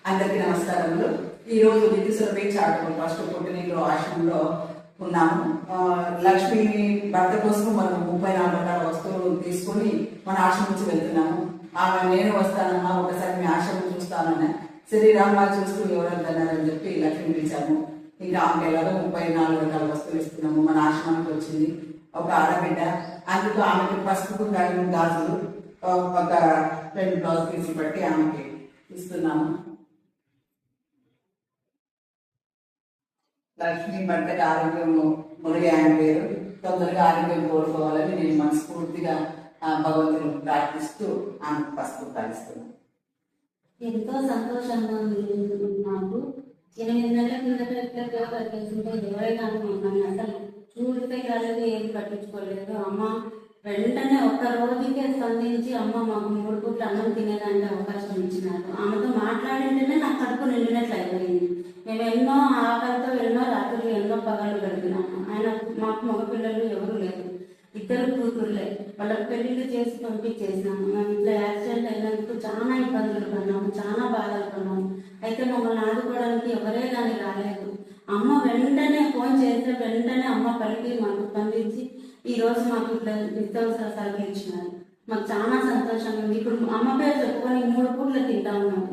అందరికీ నమస్కారములు. ఈరోజు విద్యుసులపై చాటుకుని ఫస్ట్ పుట్టినీళ్ళు ఆశ్రమంలో ఉన్నాము. లక్ష్మి భర్త కోసం మనం 34 రకాల వస్తువులు తీసుకుని మన ఆశ్రమం నుంచి వెళ్తున్నాము. ఆమె నేను వస్తానమ్మా, ఒకసారి మీ ఆశ్రమం చూస్తానన్నా. శ్రీరామ్మ చూసుకుని ఎవరన్నారని చెప్పి లక్ష్మి పిలిచాము. ఇంకా ఆమె ఎలాగో 34 రకాల వస్తువులు ఇస్తున్నాము. మన ఆశ్రమానికి వచ్చింది ఒక ఆడబిడ్డ. అందుకు ఆమెకి పసుపు గాజులు ఒక 2 బ్లౌజ్ పీసులు బట్టి ఆమెకి ఇస్తున్నాము. లక్ష్మి భర్తకి ఆరోగ్యం మురళి ఆయన పేరు. తొందరగా ఆరోగ్యం కోరుకోవాలని నేను మనస్ఫూర్తిగా భగవంతుని ప్రార్థిస్తూ ఆమెకు పసుపు కాలుస్తున్నాను. ఎంతో సంతోషంగా ఉంది నాకు. 8 నెలల కిందట తెలిసింటే ఎవరైనా మమ్మల్ని అసలు చూడితే కాలేదు, ఏం పట్టించుకోలేదు. అమ్మ వెంటనే ఒక్క రోజుకే స్పందించి అమ్మ మాకు 3 పూట్ల అన్నం తినేదానికి అవకాశం ఇచ్చినారు. ఆమెతో మాట్లాడింటేనే నాకు కడుపు నిండినట్లు అయిపోయింది. మేము ఎన్నో ఆకలితో ఎన్నో రాత్రులు ఎన్నో పగలు గడిపినాము. ఆయన మాకు మగపిల్లలు ఎవరు లేరు, 2 కూతుర్లే. వాళ్ళకి పెళ్లిళ్ళు చేసి పంపించేసినాము. మేము ఇట్లా యాక్సిడెంట్ అయినందుకు చాలా ఇబ్బందులు పడినాము, చాలా బాధలు పడినాము. అయితే మమ్మల్ని ఆదుకోవడానికి ఎవరే కానీ రాలేదు. అమ్మ వెంటనే ఫోన్ చేస్తే వెంటనే అమ్మ పలికి మాకు స్పందించి ఈరోజు మాకు ఇట్లా నిత్యావసర సరుకులు ఇచ్చినారు. మాకు చాలా సంతోషంగా ఉంది. ఇప్పుడు అమ్మ పేరు చెప్పుకొని 3 పూట్ల తింటా ఉన్నాము.